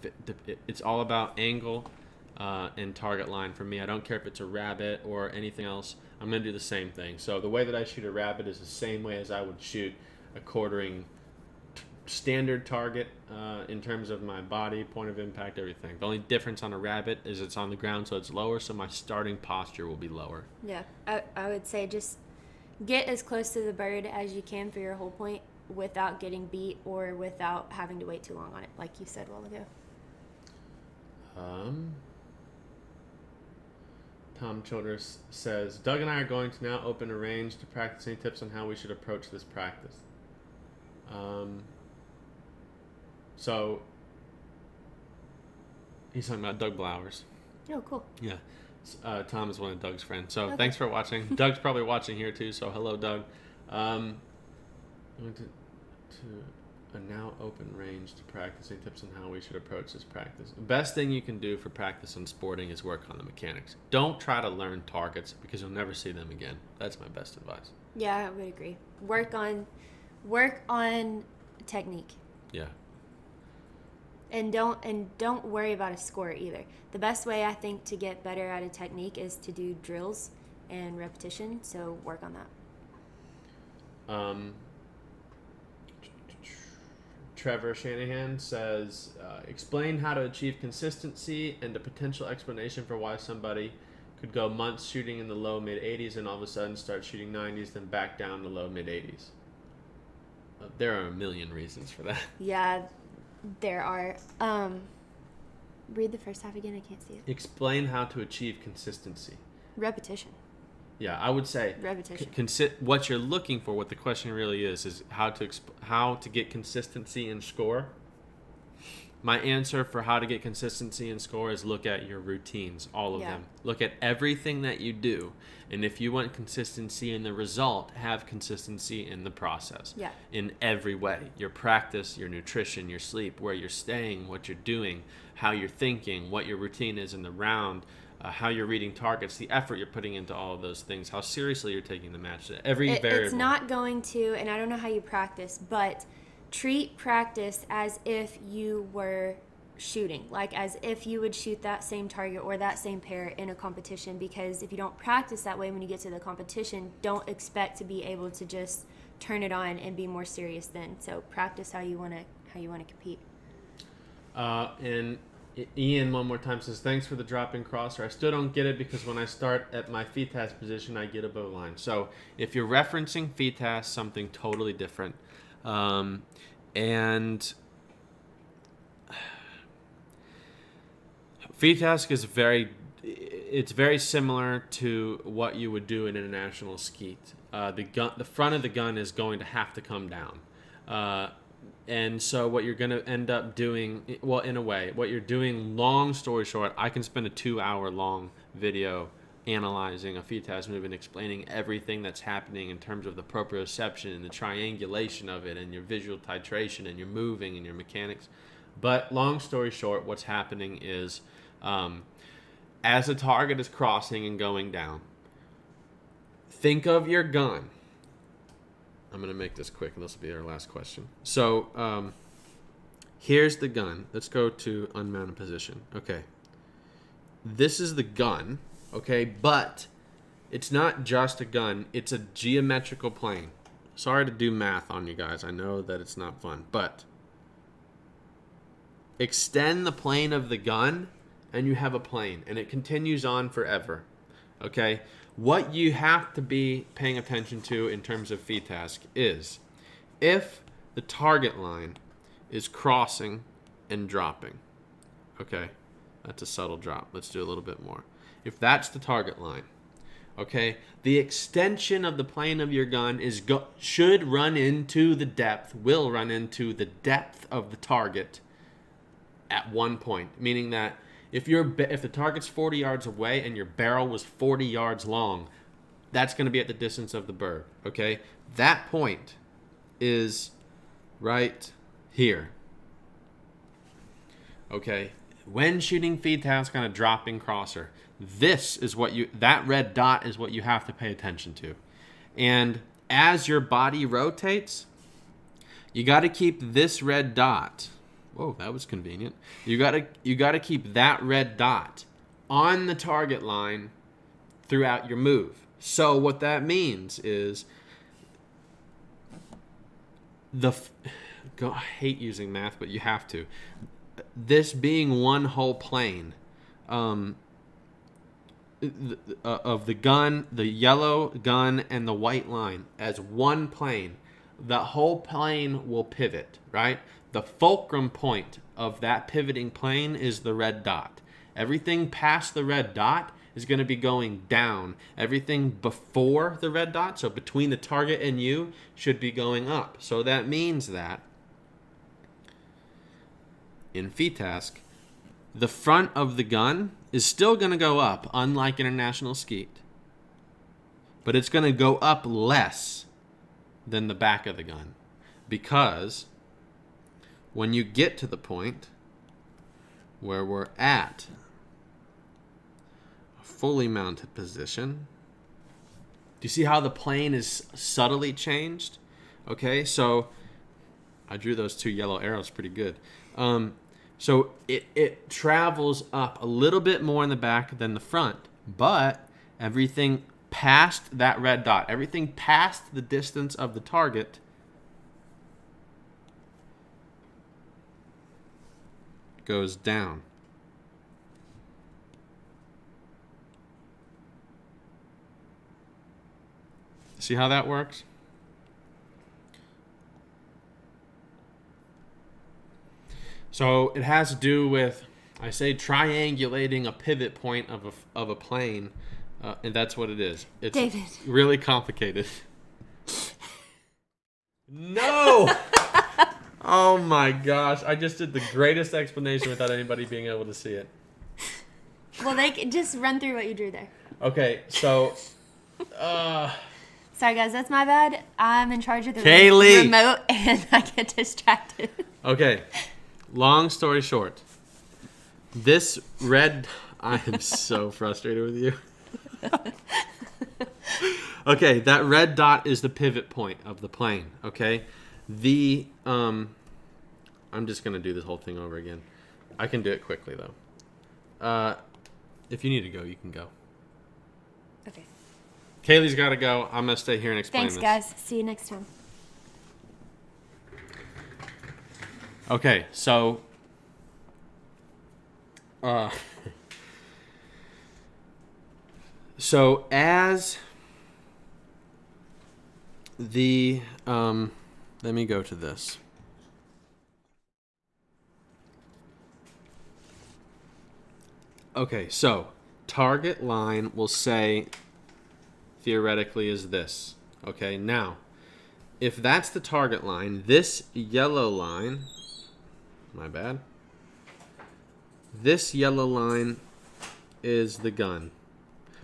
it's all about angle and target line for me. I don't care if it's a rabbit or anything else. I'm going to do the same thing. So the way that I shoot a rabbit is the same way as I would shoot a quartering standard target in terms of my body, point of impact, everything. The only difference on a rabbit is it's on the ground, so it's lower, so my starting posture will be lower. Yeah, I would say just get as close to the bird as you can for your whole point without getting beat or without having to wait too long on it, like you said a while ago. Tom Childress says, Doug and I are going to now open a range to practice. Any tips on how we should approach this practice? So he's talking about Doug Blowers. Oh, cool. Yeah. Tom is one of Doug's friends. So Thanks for watching. Doug's probably watching here too, so hello, Doug. I'm going to a now open range to practice. Any tips on how we should approach this practice? The best thing you can do for practice and sporting is work on the mechanics. Don't try to learn targets because you'll never see them again. That's my best advice. Yeah, I would agree. Work on technique. Yeah. And don't worry about a score either. The best way I think to get better at a technique is to do drills and repetition. So work on that. Trevor Shanahan says, explain how to achieve consistency and a potential explanation for why somebody could go months shooting in the low mid 80s and all of a sudden start shooting 90s, then back down to low mid 80s. There are a million reasons for that. Yeah, there are. Read the first half again. I can't see it. Explain how to achieve consistency. Repetition. Yeah, I would say repetition. What you're looking for, what the question really is how to get consistency in score. My answer for how to get consistency in score is look at your routines, all of them. Look at everything that you do, and if you want consistency in the result, have consistency in the process. Yeah. In every way, your practice, your nutrition, your sleep, where you're staying, what you're doing, how you're thinking, what your routine is in the round. How you're reading targets, the effort you're putting into all of those things, how seriously you're taking the match. Variable. It's not going to, and I don't know how you practice, but treat practice as if you were shooting, like as if you would shoot that same target or that same pair in a competition, because if you don't practice that way when you get to the competition, don't expect to be able to just turn it on and be more serious then. So practice how you want to compete. And Ian one more time says, thanks for the drop-in crosser. I still don't get it because when I start at my FITAS position, I get a bow line. So if you're referencing FITAS, something totally different. And FITAS is very similar to what you would do in international skeet. The front of the gun is going to have to come down. And so what you're going to end up doing, well, in a way, what you're doing, long story short, I can spend a 2-hour long video analyzing a FITAS move and explaining everything that's happening in terms of the proprioception and the triangulation of it and your visual titration and your moving and your mechanics. But long story short, what's happening is as the target is crossing and going down, think of your gun. I'm going to make this quick, and this will be our last question. So here's the gun. Let's go to unmounted position. Okay. This is the gun, okay? But it's not just a gun. It's a geometrical plane. Sorry to do math on you guys. I know that it's not fun. But extend the plane of the gun, and you have a plane. And it continues on forever, okay? What you have to be paying attention to in terms of FITAS is if the target line is crossing and dropping. Okay, that's a subtle drop. Let's do a little bit more. If that's the target line, okay, the extension of the plane of your gun should run into the depth, will run into the depth of the target at one point. Meaning that if the target's 40 yards away and your barrel was 40 yards long, that's going to be at the distance of the bird, okay? That point is right here. Okay, when shooting feed task on a dropping crosser, that red dot is what you have to pay attention to. And as your body rotates, you got to keep this red dot. Whoa, that was convenient. You got to keep that red dot on the target line throughout your move. So what that means is I hate using math, but you have to. This being one whole plane of the gun, the yellow gun, and the white line as one plane, the whole plane will pivot, right? The fulcrum point of that pivoting plane is the red dot. Everything past the red dot is going to be going down. Everything before the red dot, so between the target and you, should be going up. So that means that in feed task, the front of the gun is still going to go up, unlike international skeet. But it's going to go up less than the back of the gun. Because when you get to the point where we're at a fully mounted position, do you see how the plane is subtly changed? Okay, so I drew those two yellow arrows pretty good. So it travels up a little bit more in the back than the front, but everything past that red dot, everything past the distance of the target goes down. See how that works? So it has to do with, I say, triangulating a pivot point of a plane, and that's what it is. It's David. Really complicated. No! Oh my gosh, I just did the greatest explanation without anybody being able to see it. Well, they can just run through what you drew there. Okay, so... Sorry, guys, that's my bad. I'm in charge of the Kayle! remote, and I get distracted. Okay. Long story short, this red... I am so frustrated with you. Okay, that red dot is the pivot point of the plane, okay? I'm just going to do this whole thing over again. I can do it quickly, though. If you need to go, you can go. Okay. Kaylee's got to go. I'm going to stay here and explain this. Thanks, guys. See you next time. Okay, so as the let me go to this. Okay, so target line will say theoretically is this. Okay, now if that's the target line, this yellow line, my bad. This yellow line is the gun.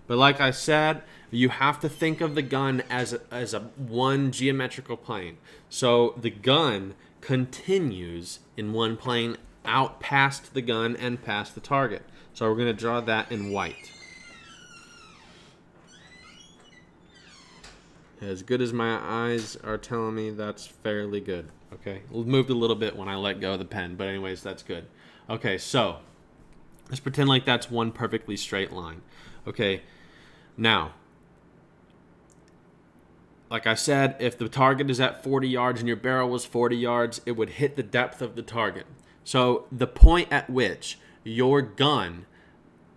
But like I said, you have to think of the gun as a one geometrical plane. So the gun continues in one plane out past the gun and past the target. So we're going to draw that in white. As good as my eyes are telling me, that's fairly good. Okay, it moved a little bit when I let go of the pen, but anyways, that's good. Okay, so let's pretend like that's one perfectly straight line. Okay, now, like I said, if the target is at 40 yards and your barrel was 40 yards, it would hit the depth of the target. So the point at which your gun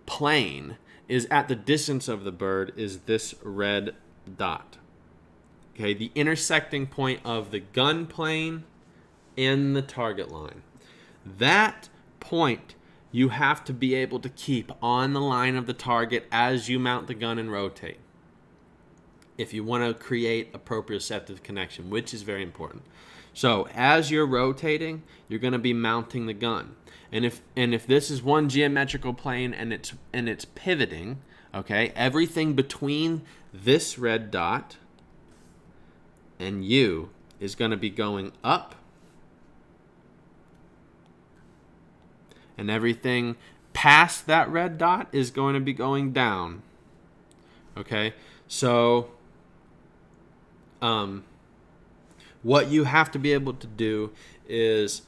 plane is at the distance of the bird is this red dot. Okay, the intersecting point of the gun plane in the target line. That point you have to be able to keep on the line of the target as you mount the gun and rotate, if you want to create a proprioceptive connection, which is very important. So as you're rotating, you're going to be mounting the gun. And if this is one geometrical plane and it's pivoting, okay, everything between this red dot and you is going to be going up, and everything past that red dot is going to be going down. Okay, so what you have to be able to do is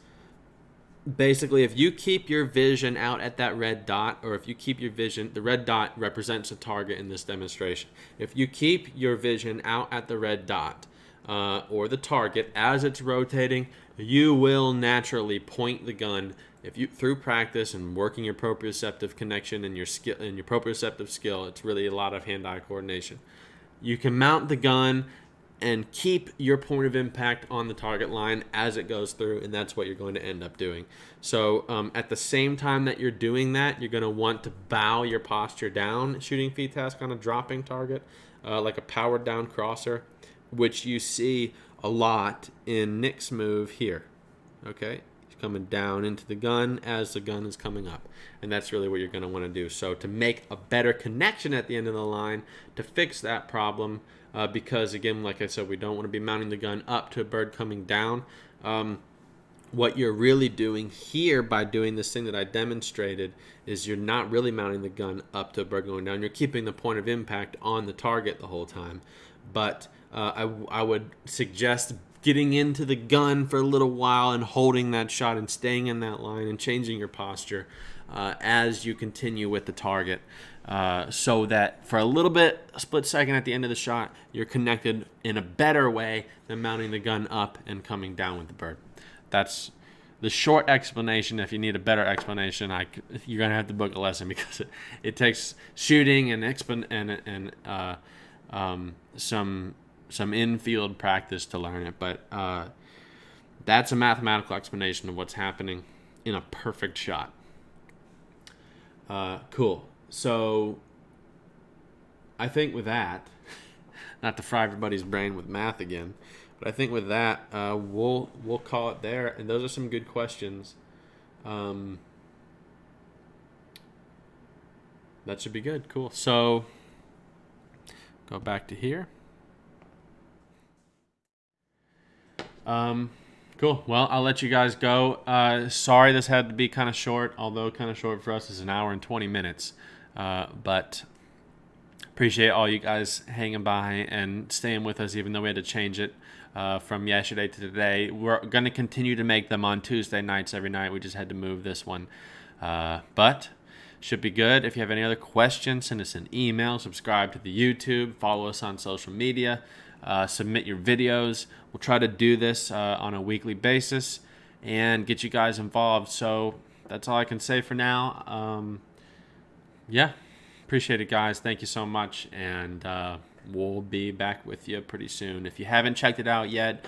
basically, if you keep your vision out at that red dot, or if you keep your vision, the red dot represents a target in this demonstration. If you keep your vision out at the red dot or the target as it's rotating, you will naturally point the gun. If you, through practice and working your proprioceptive connection and your skill and your proprioceptive skill, it's really a lot of hand-eye coordination. You can mount the gun and keep your point of impact on the target line as it goes through, and that's what you're going to end up doing. So at the same time that you're doing that, you're going to want to bow your posture down, shooting feet task on a dropping target, like a powered down crosser, which you see a lot in Nick's move here. Okay, he's coming down into the gun as the gun is coming up, and that's really what you're going to want to do. So to make a better connection at the end of the line, to fix that problem, because again, like I said, we don't want to be mounting the gun up to a bird coming down. What you're really doing here by doing this thing that I demonstrated is you're not really mounting the gun up to a bird going down. You're keeping the point of impact on the target the whole time. But I would suggest getting into the gun for a little while and holding that shot and staying in that line and changing your posture as you continue with the target, so that for a little bit, a split second at the end of the shot, you're connected in a better way than mounting the gun up and coming down with the bird. That's the short explanation. If you need a better explanation, you're going to have to book a lesson, because it takes shooting and some in-field practice to learn it. But that's a mathematical explanation of what's happening in a perfect shot. Cool. So I think with that, not to fry everybody's brain with math again, but I think with that, we'll call it there. And those are some good questions. That should be good. Cool. So go back to here. Cool. Well, I'll let you guys go. Sorry this had to be kind of short, although kind of short for us is an hour and 20 minutes. But appreciate all you guys hanging by and staying with us, even though we had to change it from yesterday to today. We're going to continue to make them on Tuesday nights every night. We just had to move this one. But should be good. If you have any other questions, send us an email, subscribe to the YouTube, follow us on social media, submit your videos. We'll try to do this on a weekly basis and get you guys involved. So that's all I can say for now. Yeah, appreciate it, guys. Thank you so much, and we'll be back with you pretty soon. If you haven't checked it out yet,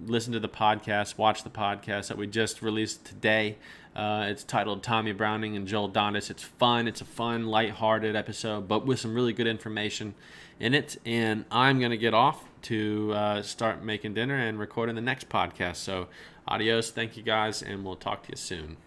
listen to the podcast, watch the podcast that we just released today. It's titled Tommy Browning and Joel Dondas. It's fun. It's a fun, lighthearted episode, but with some really good information in it. And I'm going to get off to start making dinner and recording the next podcast. So adios. Thank you, guys, and we'll talk to you soon.